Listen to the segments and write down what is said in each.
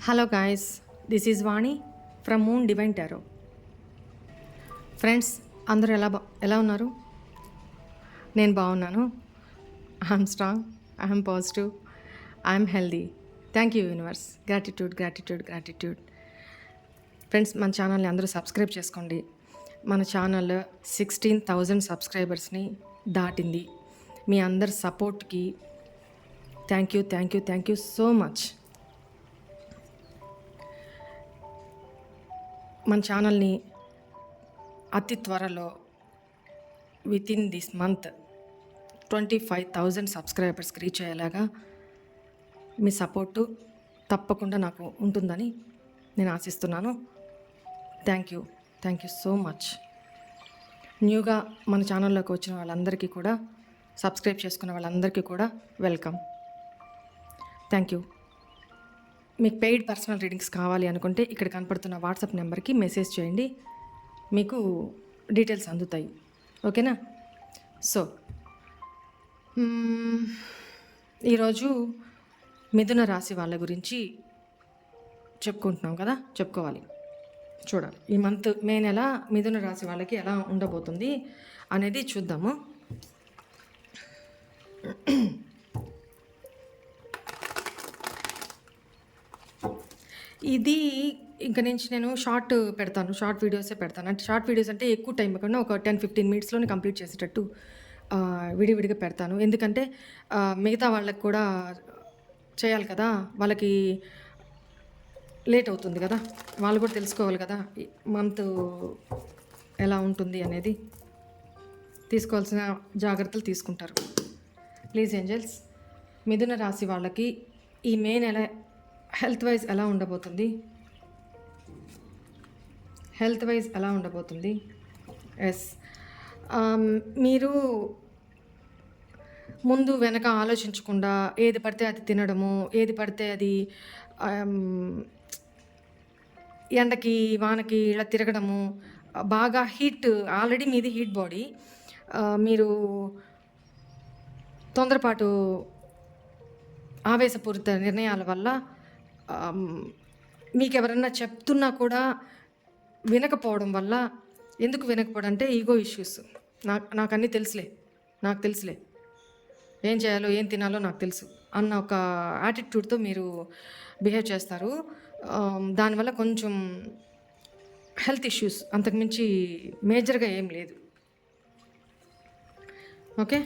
Hello guys, this is Vani from moon divine tarot. Friends, అందరూ ఎలా ఉన్నారు? నేను బాగున్నాను. I'm strong, I'm positive, I'm healthy. Thank you universe. Gratitude. Friends, మన ఛానల్ని అందరూ సబ్స్క్రైబ్ చేసుకోండి. మన ఛానల్ 16,000 సబ్స్క్రైబర్స్ని దాటింది. మీ అందరి సపోర్ట్కి థ్యాంక్ యూ సో మచ్. మన ఛానల్ని అతి త్వరలో వితిన్ దిస్ మంత్ 25,000 సబ్స్క్రైబర్స్కి రీచ్ అయ్యేలాగా మీ సపోర్టు తప్పకుండా నాకు ఉంటుందని నేను ఆశిస్తున్నాను. Thank you so much. న్యూగా మన ఛానల్లోకి వచ్చిన వాళ్ళందరికీ కూడా, సబ్స్క్రైబ్ చేసుకున్న వాళ్ళందరికీ కూడా వెల్కమ్. Thank you. మీకు పెయిడ్ పర్సనల్ రీడింగ్స్ కావాలి అనుకుంటే ఇక్కడ కనపడుతున్న వాట్సాప్ నెంబర్కి మెసేజ్ చేయండి, మీకు డీటెయిల్స్ అందుతాయి. ఓకేనా? సో ఈరోజు మిథున రాశి వాళ్ళ గురించి చెప్పుకుంటున్నాం కదా, చెప్పుకోవాలి. చూడాలి ఈ మంత్ మే నెల మిథున రాశి వాళ్ళకి ఎలా ఉండబోతుంది అనేది చూద్దాము. ఇది ఇంక నుంచి నేను షార్ట్ వీడియోసే పెడతాను. అంటే షార్ట్ వీడియోస్ అంటే ఎక్కువ టైం కాకుండా ఒక 10-15 మినిట్స్లోనే కంప్లీట్ చేసేటట్టు విడివిడిగా పెడతాను. ఎందుకంటే మిగతా వాళ్ళకి కూడా చేయాలి కదా, వాళ్ళకి లేట్ అవుతుంది కదా, వాళ్ళు కూడా తెలుసుకోవాలి కదా మంత్ ఎలా ఉంటుంది అనేది. తీసుకోవాల్సిన జాగ్రత్తలు తీసుకుంటారు. ప్లీజ్ ఏంజల్స్, మిథున రాశి వాళ్ళకి ఈ మే నెల హెల్త్ వైజ్ ఎలా ఉండబోతుంది? ఎస్, మీరు ముందు వెనక ఆలోచించకుండా ఏది పడితే అది తినడము, ఏది పడితే అది ఎండకి వానకి ఇలా తిరగడము, బాగా హీట్, ఆల్రెడీ మీది హీట్ బాడీ, మీరు తొందరపాటు ఆవేశపూరిత నిర్ణయాల వల్ల మీకు ఎవరన్నా చెప్తున్నా కూడా వినకపోవడం వల్ల, ఎందుకు వినకపోవడం అంటే ఈగో ఇష్యూస్. నాకు అన్నీ తెలుసులే, ఏం చేయాలో ఏం తినాలో నాకు తెలుసు అన్న ఒక యాటిట్యూడ్తో మీరు బిహేవ్ చేస్తారు. దానివల్ల కొంచెం హెల్త్ ఇష్యూస్, అంతకుమించి మేజర్గా ఏం లేదు. ఓకే,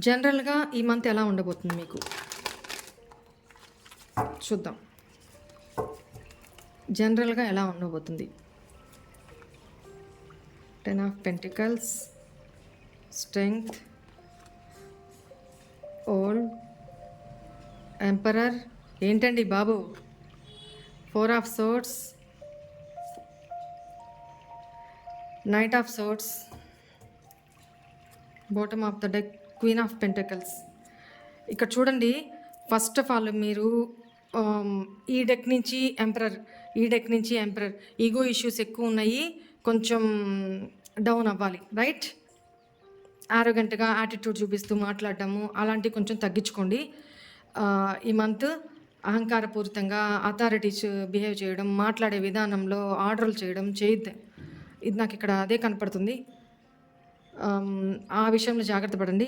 జనరల్గా ఈ మంత్ ఎలా ఉండబోతుంది మీకు చూద్దాం. జనరల్గా ఎలా ఉండబోతుంది? 10 of pentacles, strength, old, emperor. ఏంటండి బాబు? 4 of swords, knight of swords, bottom of the deck, queen of pentacles. ఇక్కడ చూడండి, ఫస్ట్ ఆఫ్ ఆల్ మీరు ఈ డెక్ నుంచి ఎంపరర్, ఈగో ఇష్యూస్ ఎక్కువ ఉన్నాయి, కొంచెం డౌన్ అవ్వాలి, రైట్? ఆరోగెంట్గా యాటిట్యూడ్ చూపిస్తూ మాట్లాడటము అలాంటివి కొంచెం తగ్గించుకోండి. ఈ మంత్ అహంకారపూరితంగా అథారిటీస్ బిహేవ్ చేయడం, మాట్లాడే విధానంలో ఆర్డర్లు చేయడం చేయొద్దు. ఇది నాకు ఇక్కడ అదే కనపడుతుంది. ఆ విషయంలో జాగ్రత్త పడండి.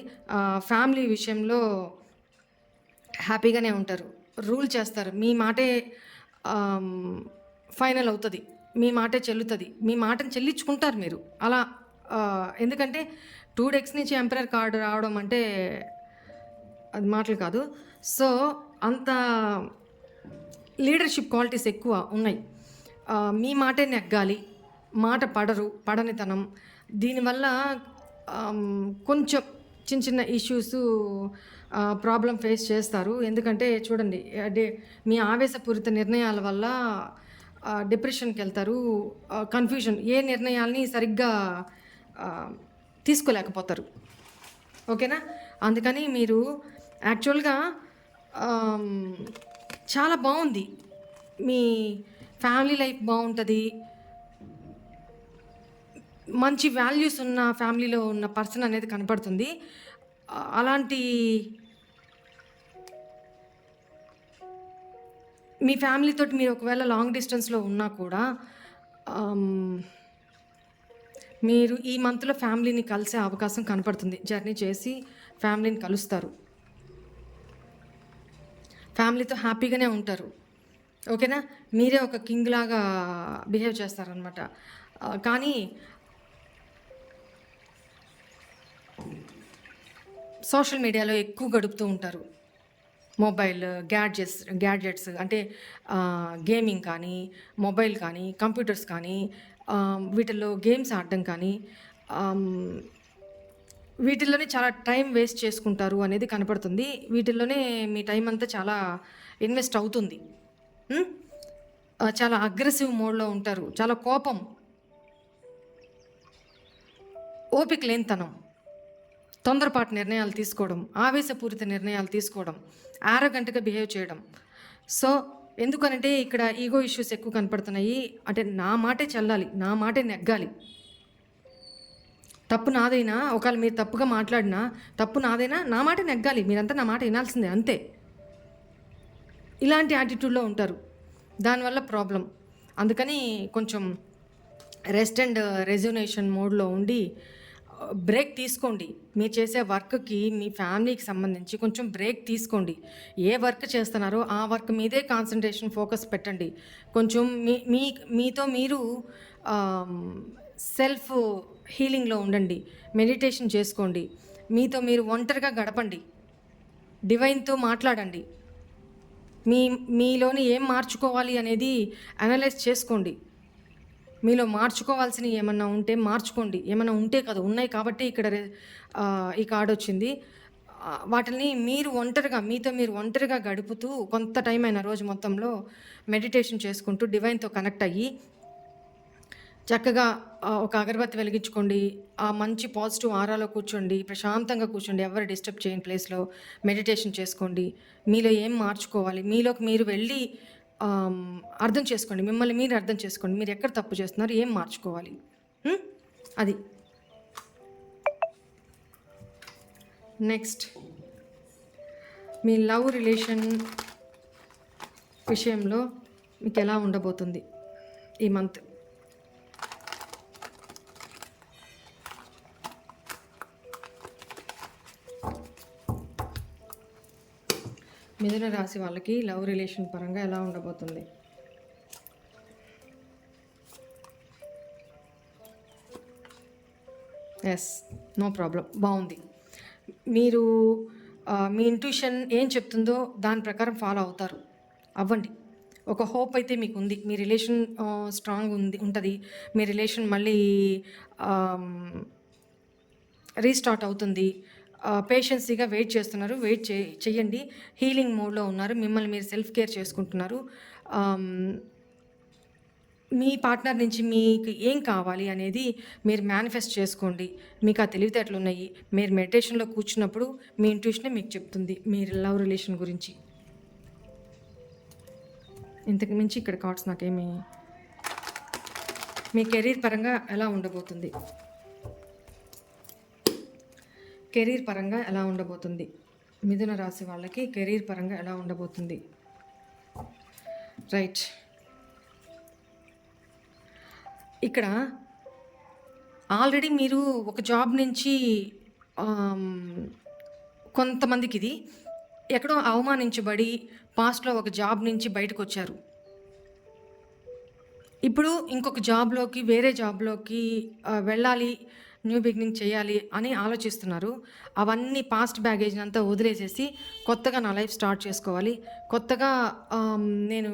ఫ్యామిలీ విషయంలో హ్యాపీగానే ఉంటారు, రూల్ చేస్తారు. మీ మాటే ఫైనల్ అవుతుంది, మీ మాటే చెల్లుతుంది, మీ మాటను చెల్లించుకుంటారు మీరు అలా. ఎందుకంటే 2 డెక్స్ నుంచి ఎంపరర్ కార్డు రావడం అంటే అది మాటలు కాదు. సో అంత లీడర్షిప్ క్వాలిటీస్ ఎక్కువ ఉన్నాయి. మీ మాటే నెగ్గాలి, మాట పడనితనం. దీనివల్ల కొంచెం చిన్న ఇష్యూస్, ప్రాబ్లం ఫేస్ చేస్తారు. ఎందుకంటే చూడండి, మీ ఆవేశపూరిత నిర్ణయాల వల్ల డిప్రెషన్కి వెళ్తారు. కన్ఫ్యూజన్, ఏ నిర్ణయాల్ని సరిగ్గా తీసుకోలేకపోతారు. ఓకేనా? అందుకని మీరు యాక్చువల్గా చాలా బాగుంది, మీ ఫ్యామిలీ లైఫ్ బాగుంటుంది, మంచి వాల్యూస్ ఉన్న ఫ్యామిలీలో ఉన్న పర్సన్ అనేది కనపడుతుంది. అలాంటి మీ ఫ్యామిలీతోటి మీరు ఒకవేళ లాంగ్ డిస్టెన్స్‌లో ఉన్నా కూడా మీరు ఈ మంత్‌లో ఫ్యామిలీని కలిసే అవకాశం కనపడుతుంది. జర్నీ చేసి ఫ్యామిలీని కలుస్తారు. ఫ్యామిలీతో హ్యాపీగానే ఉంటారు. ఓకేనా? మీరే ఒక కింగ్ లాగా బిహేవ్ చేస్తారనమాట. కానీ సోషల్ మీడియాలో ఎక్కువ గడుపుతూ ఉంటారు. మొబైల్, గ్యాడ్జెట్స్ అంటే గేమింగ్ కానీ, మొబైల్ కానీ, కంప్యూటర్స్ కానీ, వీటిల్లో గేమ్స్ ఆడడం కానీ, వీటిల్లోనే చాలా టైం వేస్ట్ చేసుకుంటారు అనేది కనపడుతుంది. వీటిల్లోనే మీ టైం అంతా చాలా ఇన్వెస్ట్ అవుతుంది. చాలా అగ్రెసివ్ మోడ్‌లో ఉంటారు. చాలా కోపం, ఓపిక లేనితనం, తొందరపాటు నిర్ణయాలు తీసుకోవడం, ఆవేశపూరిత నిర్ణయాలు తీసుకోవడం, యారోగెంట్‌గా బిహేవ్ చేయడం. సో, ఎందుకనంటే ఇక్కడ ఈగో ఇష్యూస్ ఎక్కువ కనపడుతున్నాయి. అంటే నా మాటే చెల్లాలి, నా మాటే నెగ్గాలి. తప్పు నాదైనా, ఒకవేళ మీరు తప్పుగా మాట్లాడినా, తప్పు నాదైనా నా మాటే నెగ్గాలి. మీరంతా నా మాట వినాల్సిందే అంతే. ఇలాంటి యాటిట్యూడ్‌లో ఉంటారు. దానివల్ల ప్రాబ్లం. అందుకని కొంచెం రెస్ట్ అండ్ రెజ్యునేషన్ మోడ్‌లో ఉండి బ్రేక్ తీసుకోండి. మీరు చేసే వర్క్‌కి, మీ ఫ్యామిలీకి సంబంధించి కొంచెం బ్రేక్ తీసుకోండి. ఏ వర్క్ చేస్తున్నారో ఆ వర్క్ మీదే కాన్సంట్రేషన్, ఫోకస్ పెట్టండి. కొంచెం మీతో మీరు సెల్ఫ్ హీలింగ్‌లో ఉండండి. మెడిటేషన్ చేసుకోండి. మీతో మీరు ఒంటరిగా గడపండి. డివైన్‌తో మాట్లాడండి. మీలోని ఏం మార్చుకోవాలి అనేది అనలైజ్ చేసుకోండి. మీలో మార్చుకోవాల్సినవి ఏమన్నా ఉంటే మార్చుకోండి. ఏమన్నా ఉంటే కాదు, ఉన్నాయి కాబట్టి ఇక్కడ ఈ కార్డ్ వచ్చింది. వాటిని మీరు ఒంటరిగా, మీతో మీరు ఒంటరిగా గడుపుతూ కొంత టైం అయినా రోజు మొత్తంలో మెడిటేషన్ చేసుకుంటూ డివైన్‌తో కనెక్ట్ అయ్యి చక్కగా ఒక అగరబత్తి వెలిగించుకోండి. ఆ మంచి పాజిటివ్ ఆరాలో కూర్చోండి. ప్రశాంతంగా కూర్చోండి. ఎవరు డిస్టర్బ్ చేయని ప్లేస్‌లో మెడిటేషన్ చేసుకోండి. మీలో ఏం మార్చుకోవాలి, మీలోకి మీరు వెళ్ళి అర్థం చేసుకోండి. మిమ్మల్ని మీరు అర్థం చేసుకోండి. మీరు ఎక్కడ తప్పు చేస్తున్నారు, ఏం మార్చుకోవాలి, అది. నెక్స్ట్, మీ లవ్ రిలేషన్ విషయంలో మీకు ఎలా ఉండబోతుంది ఈ మంత్? మిథున రాశి వాళ్ళకి లవ్ రిలేషన్ పరంగా ఎలా ఉండబోతుంది? ఎస్, నో ప్రాబ్లం, బాగుంది. మీరు మీ ఇంట్యూషన్ ఏం చెప్తుందో దాని ప్రకారం ఫాలో అవుతారు. అవ్వండి. ఒక హోప్ అయితే మీకు ఉంది. మీ రిలేషన్ స్ట్రాంగ్ ఉంటుంది. మీ రిలేషన్ మళ్ళీ రీస్టార్ట్ అవుతుంది. పేషెన్సీగా వెయిట్ చేస్తున్నారు. వెయిట్ చెయ్యండి. హీలింగ్ మోడ్లో ఉన్నారు. మిమ్మల్ని మీరు సెల్ఫ్ కేర్ చేసుకుంటున్నారు. మీ పార్ట్నర్ నుంచి మీకు ఏం కావాలి అనేది మీరు మేనిఫెస్ట్ చేసుకోండి. మీకు ఆ తెలివితేటలు ఉన్నాయి. మీరు మెడిటేషన్లో కూర్చున్నప్పుడు మీ ఇంట్యూషనే మీకు చెప్తుంది మీ లవ్ రిలేషన్ గురించి. ఇంతకు మించి ఇక్కడ కార్డ్స్ నాకేమి. మీ కెరీర్ పరంగా ఎలా ఉండబోతుంది? కెరీర్ పరంగా ఎలా ఉండబోతుంది? మిథున రాశి వాళ్ళకి కెరీర్ పరంగా ఎలా ఉండబోతుంది? రైట్, ఇక్కడ ఆల్రెడీ మీరు ఒక జాబ్ నుంచి కొంతమందికి ఇది ఎక్కడో అవమానించబడి పాస్ట్లో ఒక జాబ్ నుంచి బయటకు వచ్చారు. ఇప్పుడు ఇంకొక జాబ్లోకి, వేరే జాబ్లోకి వెళ్ళాలి, న్యూ బిగినింగ్ చేయాలి అని ఆలోచిస్తున్నారు. అవన్నీ పాస్ట్ బ్యాగేజ్ని అంతా వదిలేసేసి కొత్తగా నా లైఫ్ స్టార్ట్ చేసుకోవాలి, కొత్తగా నేను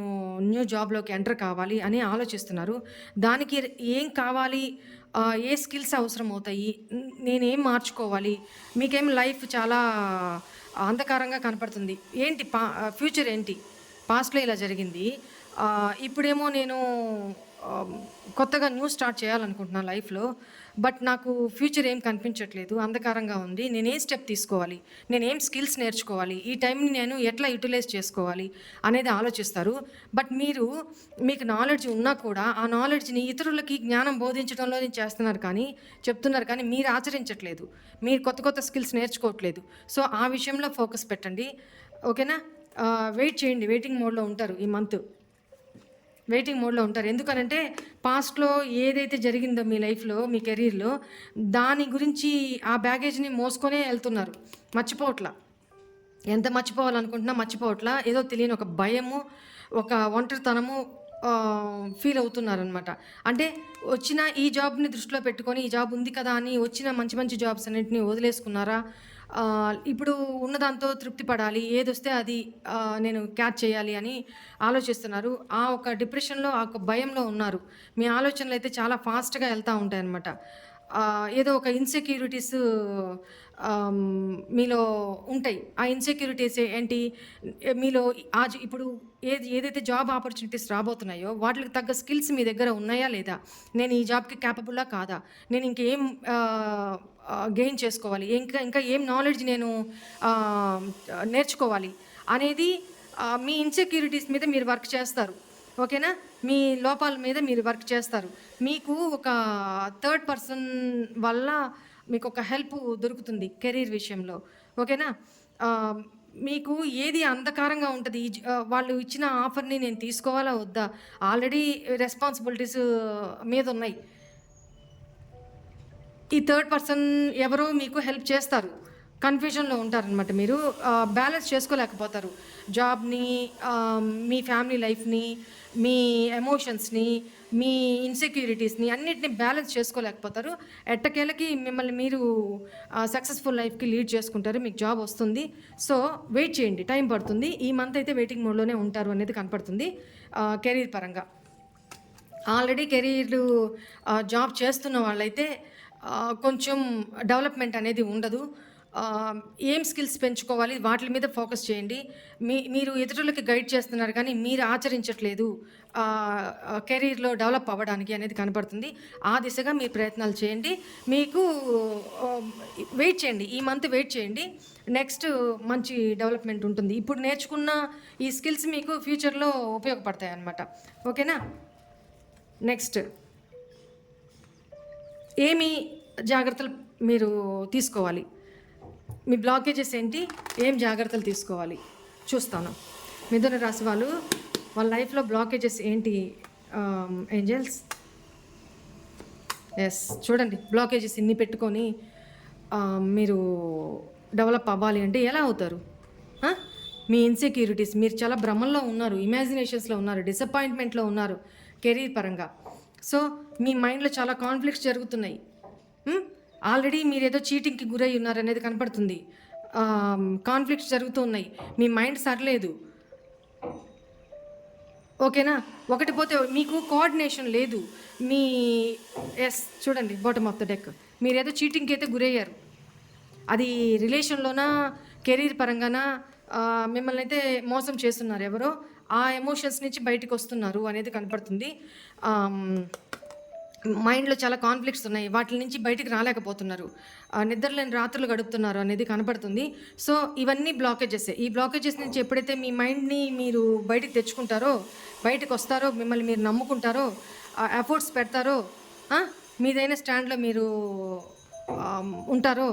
న్యూ జాబ్లోకి ఎంటర్ కావాలి అని ఆలోచిస్తున్నారు. దానికి ఏం కావాలి, ఏ స్కిల్స్ అవసరం అవుతాయి, నేనేం మార్చుకోవాలి, మీకేం లైఫ్ చాలా అంధకారంగా కనపడుతుంది, ఏంటి ఫ్యూచర్ ఏంటి, పాస్ట్లో ఇలా జరిగింది, ఇప్పుడేమో నేను కొత్తగా న్యూ స్టార్ట్ చేయాలనుకుంటున్నాను లైఫ్లో, బట్ నాకు ఫ్యూచర్ ఏం కనిపించట్లేదు, అంధకారంగా ఉంది, నేనేం స్టెప్ తీసుకోవాలి, నేనేం స్కిల్స్ నేర్చుకోవాలి, ఈ టైంని నేను ఎట్లా యూటిలైజ్ చేసుకోవాలి అనేది ఆలోచిస్తారు. బట్ మీకు నాలెడ్జ్ ఉన్నా కూడా ఆ నాలెడ్జ్ని ఇతరులకి జ్ఞానం బోధించడంలో చేస్తున్నారు కానీ చెప్తున్నారు కానీ మీరు ఆచరించట్లేదు, మీరు కొత్త కొత్త స్కిల్స్ నేర్చుకోవట్లేదు. సో ఆ విషయంలో ఫోకస్ పెట్టండి, ఓకేనా? వెయిట్ చేయండి, వెయిటింగ్ మోడ్లో ఉంటారు ఈ మంత్, వెయిటింగ్ మోడ్లో ఉంటారు. ఎందుకనంటే పాస్ట్లో ఏదైతే జరిగిందో మీ లైఫ్లో, మీ కెరీర్లో, దాని గురించి ఆ బ్యాగేజ్ని మోసుకొనే వెళ్తున్నారు, మర్చిపోవట్లా. ఎంత మర్చిపోవాలనుకుంటున్నా మర్చిపోవట్లా. ఏదో తెలియని ఒక భయము, ఒక ఒంటరితనము ఫీల్ అవుతున్నారనమాట. అంటే వచ్చిన ఈ జాబ్ని దృష్టిలో పెట్టుకొని, ఈ జాబ్ ఉంది కదా అని వచ్చిన మంచి మంచి జాబ్స్ అన్నింటినీ వదిలేసుకున్నారా? ఇప్పుడు ఉన్నదాంతో తృప్తి పడాలి, ఏదొస్తే అది నేను క్యాచ్ చేయాలి అని ఆలోచిస్తున్నారు. ఆ ఒక డిప్రెషన్లో, ఆ ఒక భయంలో ఉన్నారు. మీ ఆలోచనలు అయితే చాలా ఫాస్ట్గా వెళ్తూ ఉంటాయన్నమాట. ఏదో ఒక ఇన్సెక్యూరిటీస్ మీలో ఉంటాయి. ఆ ఇన్సెక్యూరిటీస్ ఏంటి, మీలో ఇప్పుడు ఏదైతే జాబ్ ఆపర్చునిటీస్ రాబోతున్నాయో వాటికి తగ్గ స్కిల్స్ మీ దగ్గర ఉన్నాయా లేదా, నేను ఈ జాబ్కి క్యాపబుల్లా కాదా, నేను ఇంకేం గెయిన్ చేసుకోవాలి, ఇంకా ఇంకా ఏం నాలెడ్జ్ నేను నేర్చుకోవాలి అనేది మీ ఇన్సెక్యూరిటీస్ మీద మీరు వర్క్ చేస్తారు, ఓకేనా? మీ లోపాల మీద మీరు వర్క్ చేస్తారు. మీకు ఒక థర్డ్ పర్సన్ వల్ల మీకు ఒక హెల్ప్ దొరుకుతుంది కెరీర్ విషయంలో, ఓకేనా? మీకు ఏది అంధకారంగా ఉంటుంది, వాళ్ళు ఇచ్చిన ఆఫర్ని నేను తీసుకోవాలా వద్దా, ఆల్రెడీ రెస్పాన్సిబిలిటీస్ మీద ఉన్నాయి. ఈ థర్డ్ పర్సన్ ఎవరో మీకు హెల్ప్ చేస్తారు, కన్ఫ్యూజన్లో ఉంటారనమాట. మీరు బ్యాలెన్స్ చేసుకోలేకపోతారు జాబ్ని, మీ ఫ్యామిలీ లైఫ్ని, మీ ఎమోషన్స్ని, మీ ఇన్సెక్యూరిటీస్ని అన్నిటిని బ్యాలెన్స్ చేసుకోలేకపోతారు. ఎట్టకేలకి మిమ్మల్ని మీరు సక్సెస్ఫుల్ లైఫ్కి లీడ్ చేసుకుంటారు, మీకు జాబ్ వస్తుంది. సో వెయిట్ చేయండి, టైం పడుతుంది. ఈ మంత్ అయితే వెయిటింగ్ మోడ్లోనే ఉంటారు అనేది కనపడుతుంది కెరీర్ పరంగా. ఆల్రెడీ కెరీర్ జాబ్ చేస్తున్న వాళ్ళైతే కొంచెం డెవలప్మెంట్ అనేది ఉండదు. ఏం స్కిల్స్ పెంచుకోవాలి వాటి మీద ఫోకస్ చేయండి. మీరు ఇతరులకి గైడ్ చేస్తున్నారు కానీ మీరు ఆచరించట్లేదు కెరీర్లో డెవలప్ అవ్వడానికి అనేది కనపడుతుంది. ఆ దిశగా మీరు ప్రయత్నాలు చేయండి. మీకు వెయిట్ చేయండి, ఈ మంత్ వెయిట్ చేయండి, నెక్స్ట్ మంచి డెవలప్మెంట్ ఉంటుంది. ఇప్పుడు నేర్చుకున్న ఈ స్కిల్స్ మీకు ఫ్యూచర్లో ఉపయోగపడతాయి అన్నమాట, ఓకేనా? నెక్స్ట్ ఏమి జాగ్రత్తలు మీరు తీసుకోవాలి, మీ బ్లాకేజెస్ ఏంటి, ఏం జాగ్రత్తలు తీసుకోవాలి చూస్తాను. మిథున రాశి వాళ్ళ లైఫ్లో బ్లాకేజెస్ ఏంటి ఏంజల్స్? ఎస్, చూడండి, బ్లాకేజెస్ ఇన్ని పెట్టుకొని మీరు డెవలప్ అవ్వాలి అంటే ఎలా అవుతారు? మీ ఇన్సెక్యూరిటీస్, మీరు చాలా భ్రమంలో ఉన్నారు, ఇమాజినేషన్స్లో ఉన్నారు, డిసప్పాయింట్మెంట్లో ఉన్నారు కెరీర్ పరంగా. సో మీ మైండ్లో చాలా కాన్ఫ్లిక్ట్స్ జరుగుతున్నాయి. ఆల్రెడీ మీరు ఏదో చీటింగ్కి గురై ఉన్నారనేది కనపడుతుంది. కాన్ఫ్లిక్ట్స్ జరుగుతూ ఉన్నాయి, మీ మైండ్ సరిలేదు, ఓకేనా? ఒకటి పోతే మీకు కోఆర్డినేషన్ లేదు. ఎస్, చూడండి బాటమ్ ఆఫ్ ద డెక్, మీరు ఏదో చీటింగ్కి అయితే గురయ్యారు. అది రిలేషన్లోనా, కెరీర్ పరంగానా మిమ్మల్ని అయితే మోసం చేస్తున్నారు ఎవరో, ఆ ఎమోషన్స్ నుంచి బయటకు వస్తున్నారు అనేది కనపడుతుంది. మైండ్లో చాలా కాన్ఫ్లిక్ట్స్ ఉన్నాయి, వాటి నుంచి బయటికి రాలేకపోతున్నారు, నిద్రలేని రాత్రులు గడుపుతున్నారు అనేది కనపడుతుంది. సో ఇవన్నీ బ్లాకేజెస్. ఈ బ్లాకేజెస్ నుంచి ఎప్పుడైతే మీ మైండ్ని మీరు బయటికి తెచ్చుకుంటారో, బయటకు వస్తారో, మిమ్మల్ని మీరు నమ్ముకుంటారో, ఎఫర్ట్స్ పెడతారో, మీదైన స్టాండ్లో మీరు ఉంటారో,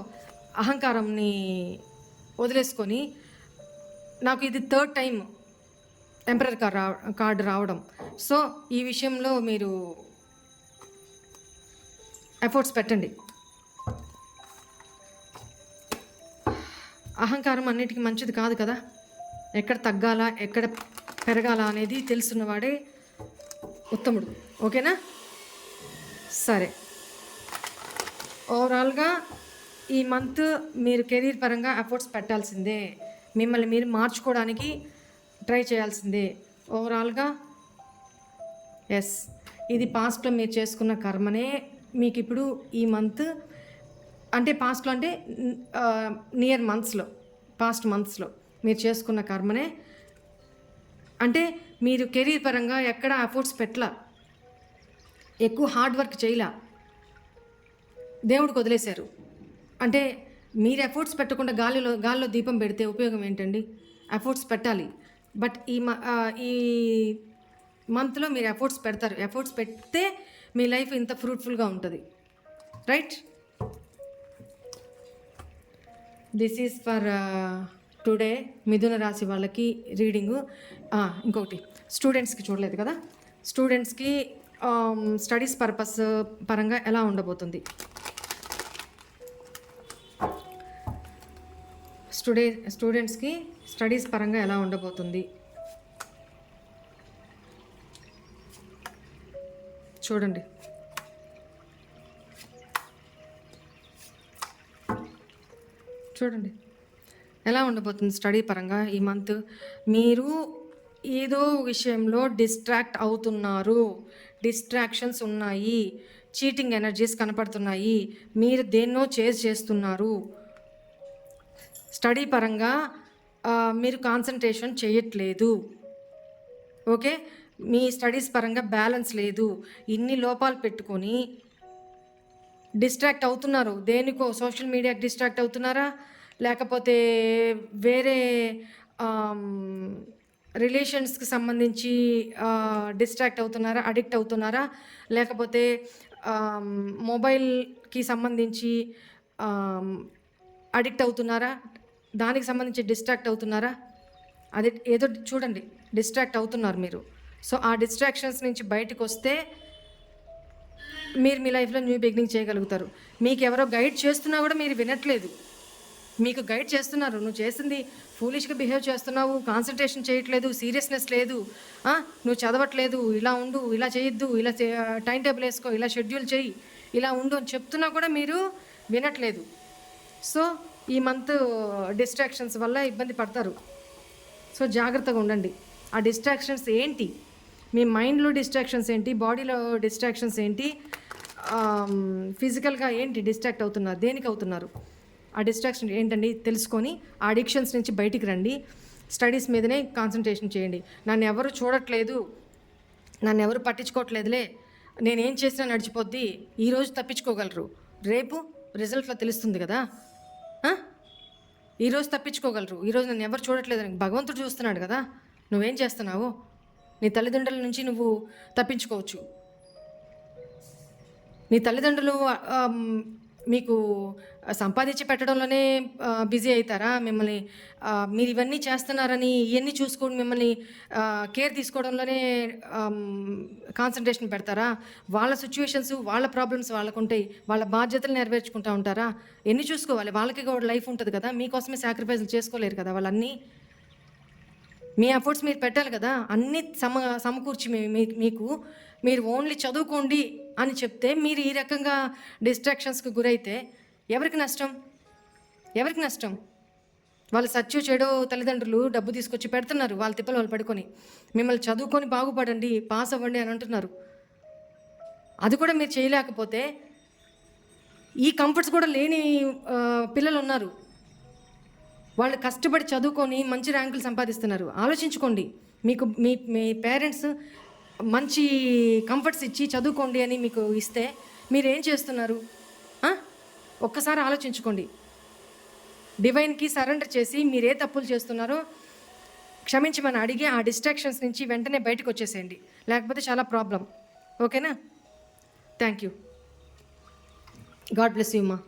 అహంకారంని వదిలేసుకొని, నాకు ఇది థర్డ్ టైం ఎంపరర్ కార్డు రావడం. సో ఈ విషయంలో మీరు ఎఫర్ట్స్ పెట్టండి. అహంకారం అన్నిటికీ మంచిది కాదు కదా, ఎక్కడ తగ్గాలా ఎక్కడ పెరగాల అనేది తెలుసున్నవాడే ఉత్తముడు, ఓకేనా? సరే, ఓవరాల్గా ఈ మంత్ మీరు కెరీర్ పరంగా ఎఫర్ట్స్ పెట్టాల్సిందే, మిమ్మల్ని మీరు మార్చుకోవడానికి ట్రై చేయాల్సిందే ఓవరాల్గా. ఎస్, ఇది పాస్ట్లో మీరు చేసుకున్న కర్మనే మీకు ఇప్పుడు ఈ మంత్, అంటే పాస్ట్లో అంటే నియర్ మంత్స్లో, పాస్ట్ మంత్స్లో మీరు చేసుకున్న కర్మనే. అంటే మీరు కెరీర్ పరంగా ఎక్కడ ఎఫర్ట్స్ పెట్టలా, ఎక్కువ హార్డ్ వర్క్ చేయలా, దేవుడికి వదిలేశారు. అంటే మీరు ఎఫర్ట్స్ పెట్టకుండా గాల్లో దీపం పెడితే ఉపయోగం ఏంటండి? ఎఫర్ట్స్ పెట్టాలి. బట్ ఈ మంత్లో మీరు ఎఫర్ట్స్ పెడతారు. ఎఫర్ట్స్ పెడితే మీ లైఫ్ ఇంత ఫ్రూట్ఫుల్గా ఉంటుంది. Right? This is for today మిథున రాశి వాళ్ళకి రీడింగు. ఇంకొకటి స్టూడెంట్స్కి చూడలేదు కదా, స్టూడెంట్స్కి స్టడీస్ పర్పస్ పరంగా ఎలా ఉండబోతుంది? స్టూడెంట్స్కి స్టడీస్ పరంగా ఎలా ఉండబోతుంది చూడండి. చూడండి ఎలా ఉండబోతుంది స్టడీ పరంగా ఈ మంత్. మీరు ఏదో విషయంలో డిస్ట్రాక్ట్ అవుతున్నారు, డిస్ట్రాక్షన్స్ ఉన్నాయి, చీటింగ్ ఎనర్జీస్ కనపడుతున్నాయి, మీరు దేన్నో చేస్తున్నారు. స్టడీ పరంగా మీరు కాన్సన్ట్రేషన్ చేయట్లేదు. ఓకే, మీ స్టడీస్ పరంగా బ్యాలెన్స్ లేదు. ఇన్ని లోపాలు పెట్టుకొని డిస్ట్రాక్ట్ అవుతున్నారు. దేనికో సోషల్ మీడియాకి డిస్ట్రాక్ట్ అవుతున్నారా, లేకపోతే వేరే రిలేషన్స్కి సంబంధించి డిస్ట్రాక్ట్ అవుతున్నారా, అడిక్ట్ అవుతున్నారా, లేకపోతే మొబైల్కి సంబంధించి అడిక్ట్ అవుతున్నారా, దానికి సంబంధించి డిస్ట్రాక్ట్ అవుతున్నారా? అది ఏదో చూడండి, డిస్ట్రాక్ట్ అవుతున్నారు మీరు. సో ఆ డిస్ట్రాక్షన్స్ నుంచి బయటకు వస్తే మీరు మీ లైఫ్లో న్యూ బిగినింగ్ చేయగలుగుతారు. మీకు ఎవరో గైడ్ చేస్తున్నా కూడా మీరు వినట్లేదు. మీకు గైడ్ చేస్తున్నారు, నువ్వు చేసింది ఫూలిష్గా బిహేవ్ చేస్తున్నావు, కాన్సన్ట్రేషన్ చేయట్లేదు, సీరియస్నెస్ లేదు, నువ్వు చదవట్లేదు, ఇలా ఉండు, ఇలా చేయొద్దు, ఇలా టైం టేబుల్ వేసుకో, ఇలా షెడ్యూల్ చేయి, ఇలా ఉండు అని చెప్తున్నా కూడా మీరు వినట్లేదు. సో ఈ మంత్ డిస్ట్రాక్షన్స్ వల్ల ఇబ్బంది పడతారు. సో జాగ్రత్తగా ఉండండి. ఆ డిస్ట్రాక్షన్స్ ఏంటి, మీ మైండ్లో డిస్ట్రాక్షన్స్ ఏంటి, బాడీలో డిస్ట్రాక్షన్స్ ఏంటి, ఫిజికల్గా ఏంటి డిస్ట్రాక్ట్ అవుతున్నారు, దేనికి అవుతున్నారు, ఆ డిస్ట్రాక్షన్ ఏంటండి తెలుసుకొని ఆ అడిక్షన్స్ నుంచి బయటికి రండి. స్టడీస్ మీదనే కాన్సన్ట్రేషన్ చేయండి. నన్ను ఎవరు చూడట్లేదు, నన్ను ఎవరు పట్టించుకోవట్లేదులే, నేనేం చేసినా నడిచిపోద్ది, ఈరోజు తప్పించుకోగలరు, రేపు రిజల్ట్లో తెలుస్తుంది కదా. ఈరోజు తప్పించుకోగలరు, ఈరోజు నన్ను ఎవరు చూడట్లేదని భగవంతుడు చూస్తున్నాడు కదా. నువ్వేం చేస్తున్నావు? నీ తల్లిదండ్రుల నుంచి నువ్వు తప్పించుకోవచ్చు. నీ తల్లిదండ్రులు మీకు సంపాదించి పెట్టడంలోనే బిజీ అవుతారా? మిమ్మల్ని మీరు ఇవన్నీ చేస్తున్నారని ఇవన్నీ చూసుకొని మిమ్మల్ని కేర్ తీసుకోవడంలోనే కాన్సన్ట్రేషన్ పెడతారా? వాళ్ళ సిచ్యువేషన్స్, వాళ్ళ ప్రాబ్లమ్స్ వాళ్ళకు ఉంటాయి, వాళ్ళ బాధ్యతలు నెరవేర్చుకుంటూ ఉంటారా? ఎన్ని చూసుకోవాలి, వాళ్ళకి కూడా లైఫ్ ఉంటుంది కదా. మీకోసమే సాక్రిఫైస్లు చేసుకోలేరు కదా వాళ్ళన్నీ. మీ ఎఫర్ట్స్ మీరు పెట్టాలి కదా. అన్నీ సమకూర్చి మీకు మీరు ఓన్లీ చదువుకోండి అని చెప్తే మీరు ఈ రకంగా డిస్ట్రాక్షన్స్కి గురైతే ఎవరికి నష్టం? ఎవరికి నష్టం? వాళ్ళు సత్యు చెడో తల్లిదండ్రులు డబ్బు తీసుకొచ్చి పెడుతున్నారు, వాళ్ళ తిప్పలు వాళ్ళు పడుకొని, మిమ్మల్ని చదువుకొని బాగుపడండి, పాస్ అవ్వండి అని అంటున్నారు. అది కూడా మీరు చేయలేకపోతే ఈ కంఫర్ట్స్ కూడా లేని పిల్లలు ఉన్నారు. వాళ్ళు కష్టపడి చదువుకొని మంచి ర్యాంకులు సంపాదిస్తున్నారు. ఆలోచించుకోండి. మీకు మీ పేరెంట్స్ మంచి కంఫర్ట్స్ ఇచ్చి చదువుకోండి అని మీకు ఇస్తే మీరేం చేస్తున్నారు? ఒక్కసారి ఆలోచించుకోండి. డివైన్కి సరెండర్ చేసి మీరే తప్పులు చేస్తున్నారో క్షమించమని అడిగి ఆ డిస్ట్రాక్షన్స్ నుంచి వెంటనే బయటకు వచ్చేసేయండి, లేకపోతే చాలా ప్రాబ్లం. ఓకేనా? Thank you. God bless you అమ్మా.